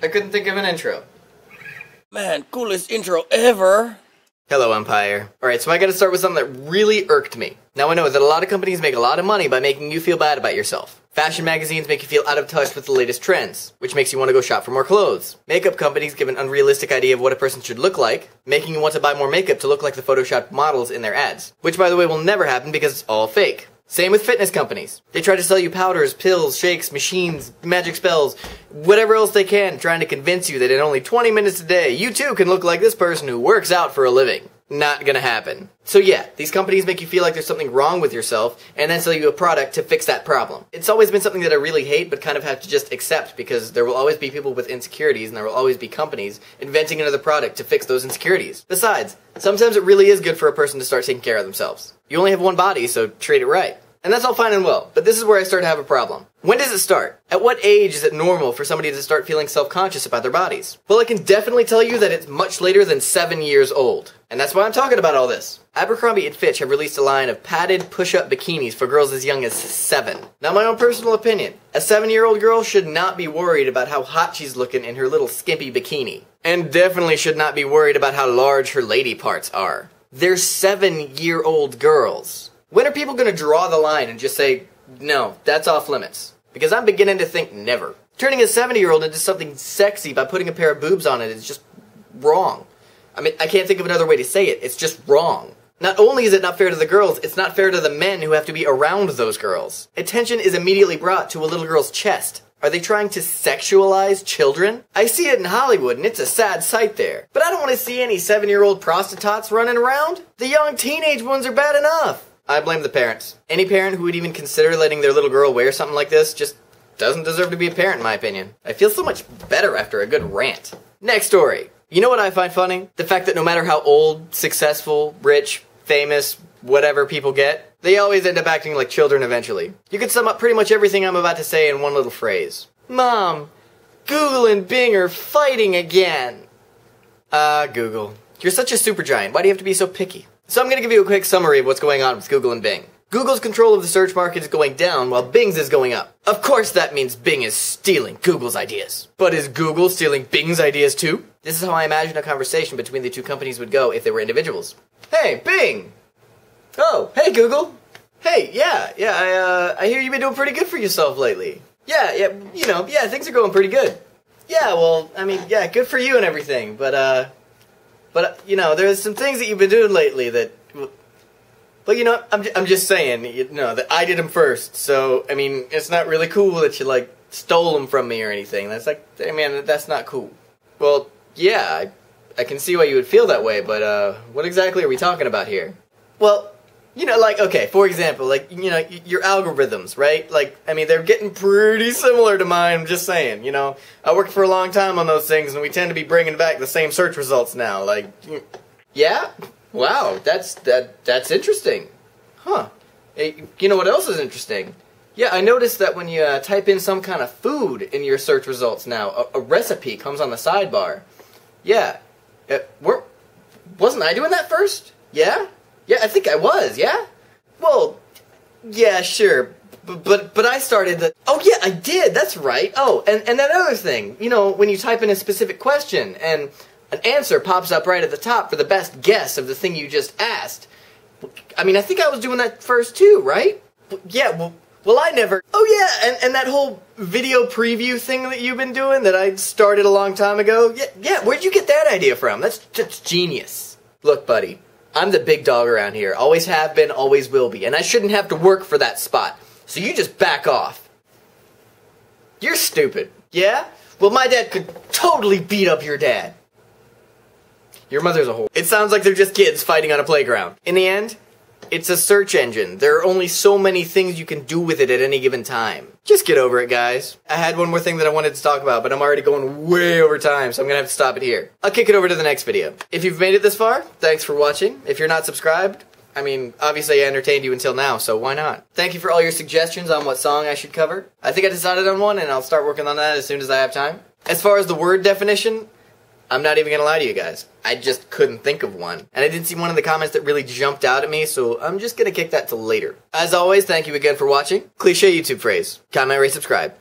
I couldn't think of an intro. Man, coolest intro ever. Hello, Empire. Alright, so I gotta start with something that really irked me. Now I know that a lot of companies make a lot of money by making you feel bad about yourself. Fashion magazines make you feel out of touch with the latest trends, which makes you want to go shop for more clothes. Makeup companies give an unrealistic idea of what a person should look like, making you want to buy more makeup to look like the photoshopped models in their ads. Which, by the way, will never happen because it's all fake. Same with fitness companies. They try to sell you powders, pills, shakes, machines, magic spells, whatever else they can, trying to convince you that in only 20 minutes a day, you too can look like this person who works out for a living. Not gonna happen. So yeah, these companies make you feel like there's something wrong with yourself, and then sell you a product to fix that problem. It's always been something that I really hate, but kind of have to just accept, because there will always be people with insecurities, and there will always be companies inventing another product to fix those insecurities. Besides, sometimes it really is good for a person to start taking care of themselves. You only have one body, so treat it right. And that's all fine and well, but this is where I start to have a problem. When does it start? At what age is it normal for somebody to start feeling self-conscious about their bodies? Well, I can definitely tell you that it's much later than 7 years old. And that's why I'm talking about all this. Abercrombie and Fitch have released a line of padded push-up bikinis for girls as young as 7. Now, my own personal opinion, a 7-year-old girl should not be worried about how hot she's looking in her little skimpy bikini. And definitely should not be worried about how large her lady parts are. They're 7-year-old girls. When are people going to draw the line and just say, no, that's off limits? Because I'm beginning to think never. Turning a 70-year-old into something sexy by putting a pair of boobs on it is just wrong. I mean, I can't think of another way to say it. It's just wrong. Not only is it not fair to the girls, it's not fair to the men who have to be around those girls. Attention is immediately brought to a little girl's chest. Are they trying to sexualize children? I see it in Hollywood, and it's a sad sight there. But I don't want to see any 7-year-old prostitutes running around. The young teenage ones are bad enough. I blame the parents. Any parent who would even consider letting their little girl wear something like this just doesn't deserve to be a parent, in my opinion. I feel so much better after a good rant. Next story. You know what I find funny? The fact that no matter how old, successful, rich, famous, whatever people get, they always end up acting like children eventually. You could sum up pretty much everything I'm about to say in one little phrase. Mom, Google and Bing are fighting again. Google. You're such a supergiant. Why do you have to be so picky? So I'm going to give you a quick summary of what's going on with Google and Bing. Google's control of the search market is going down while Bing's is going up. Of course that means Bing is stealing Google's ideas. But is Google stealing Bing's ideas too? This is how I imagine a conversation between the two companies would go if they were individuals. Hey, Bing! Oh, hey Google! Hey, yeah, I hear you've been doing pretty good for yourself lately. Yeah, things are going pretty good. Yeah, well, I mean, yeah, good for you and everything, but there's some things that you've been doing lately that, well, I'm just saying, that I did them first, so, I mean, it's not really cool that you, stole them from me or anything. That's that's not cool. Well, yeah, I can see why you would feel that way, but, what exactly are we talking about here? Well, okay, for example, your algorithms, right? They're getting pretty similar to mine, I'm just saying, I worked for a long time on those things, and we tend to be bringing back the same search results now, yeah? Wow, that's interesting. Huh. Hey, you know what else is interesting? Yeah, I noticed that when you type in some kind of food in your search results now, a recipe comes on the sidebar. Yeah. Wasn't I doing that first? Yeah? Yeah, I think I was, yeah? Well, yeah, sure, but I started the... Oh, yeah, I did, that's right. Oh, and that other thing, when you type in a specific question, and an answer pops up right at the top for the best guess of the thing you just asked. I think I was doing that first too, right? Yeah, well, I never... Oh, yeah, and that whole video preview thing that you've been doing that I started a long time ago, yeah, where'd you get that idea from? That's genius. Look, buddy. I'm the big dog around here. Always have been, always will be. And I shouldn't have to work for that spot. So you just back off. You're stupid. Yeah? Well, my dad could totally beat up your dad. Your mother's a whore. It sounds like they're just kids fighting on a playground. In the end, it's a search engine. There are only so many things you can do with it at any given time. Just get over it, guys. I had one more thing that I wanted to talk about, but I'm already going way over time, so I'm gonna have to stop it here. I'll kick it over to the next video. If you've made it this far, thanks for watching. If you're not subscribed, obviously I entertained you until now, so why not? Thank you for all your suggestions on what song I should cover. I think I decided on one, and I'll start working on that as soon as I have time. As far as the word definition, I'm not even gonna lie to you guys. I just couldn't think of one. And I didn't see one in the comments that really jumped out at me, so I'm just gonna kick that till later. As always, thank you again for watching. Cliché YouTube phrase. Comment, rate, subscribe.